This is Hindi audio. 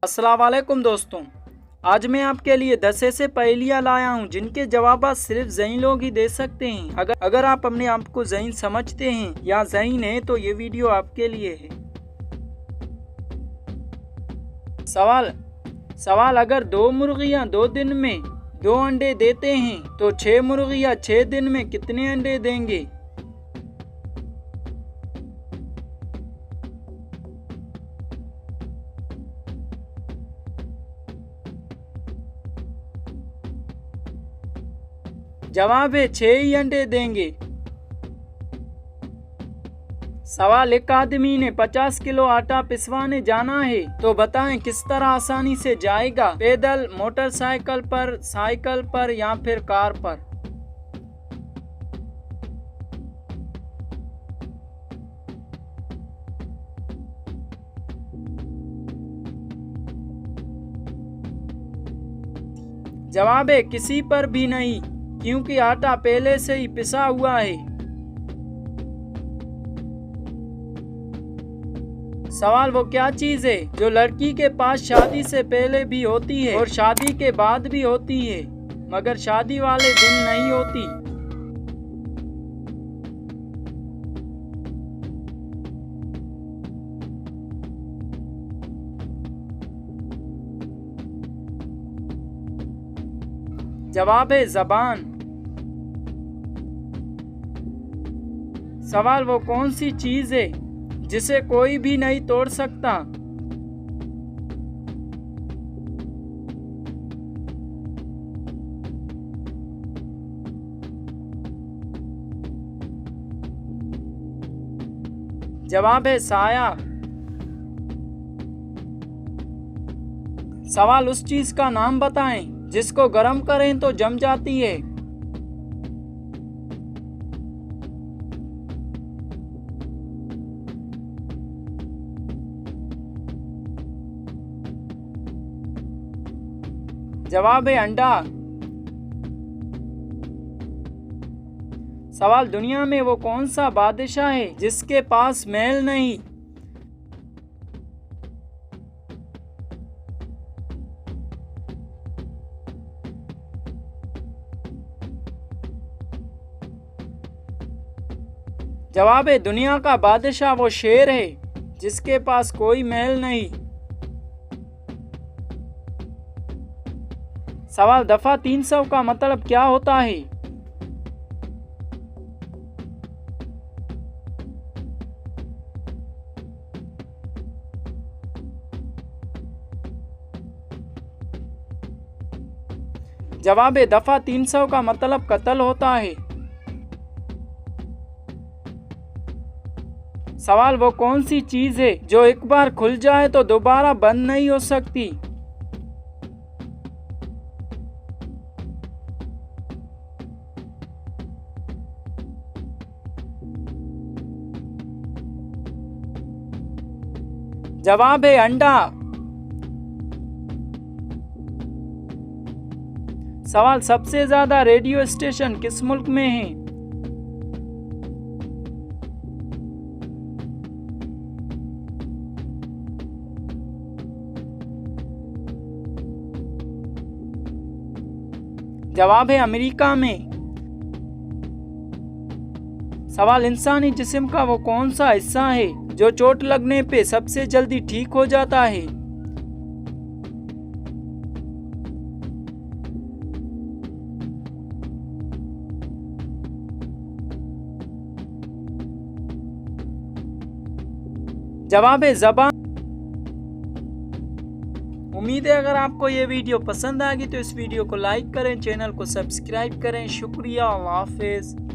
अस्सलाम वालेकुम दोस्तों, आज मैं आपके लिए 10 ऐसे पहेलियाँ लाया हूँ जिनके जवाब सिर्फ ज़हीन लोग ही दे सकते हैं। अगर आप अपने आप को ज़हीन समझते हैं या ज़हीन है तो ये वीडियो आपके लिए है। सवाल अगर 2 मुर्गियाँ 2 दिन में 2 अंडे देते हैं तो 6 मुर्गियाँ 6 दिन में कितने अंडे देंगे? जवाब है 6 ही अंडे देंगे। सवाल एक आदमी ने 50 किलो आटा पिसवाने जाना है तो बताएं किस तरह आसानी से जाएगा? पैदल, मोटरसाइकिल पर, साइकिल पर या फिर कार पर? जवाब है किसी पर भी नहीं, क्योंकि आटा पहले से ही पिसा हुआ है। सवाल वो क्या चीज है जो लड़की के पास शादी से पहले भी होती है और शादी के बाद भी होती है, मगर शादी वाले दिन नहीं होती? जवाब है ज़बान। सवाल वो कौन सी चीज है जिसे कोई भी नहीं तोड़ सकता? जवाब है साया। सवाल उस चीज का नाम बताएं जिसको गर्म करें तो जम जाती है। जवाब है अंडा। सवाल दुनिया में वो कौन सा बादशाह है जिसके पास महल नहीं? जवाब है दुनिया का बादशाह वो शेर है जिसके पास कोई महल नहीं। सवाल दफा 300 का मतलब क्या होता है? जवाब है दफा 300 का मतलब कत्ल होता है। सवाल वो कौन सी चीज है जो एक बार खुल जाए तो दोबारा बंद नहीं हो सकती? जवाब है अंडा। सवाल सबसे ज्यादा रेडियो स्टेशन किस मुल्क में है? जवाब है अमेरिका में। सवाल इंसानी जिस्म का वो कौन सा हिस्सा है जो चोट लगने पे सबसे जल्दी ठीक हो जाता है? जवाब है ज़बान। उम्मीद है अगर आपको ये वीडियो पसंद आ गई तो इस वीडियो को लाइक करें, चैनल को सब्सक्राइब करें। शुक्रिया, अल्लाह हाफिज़।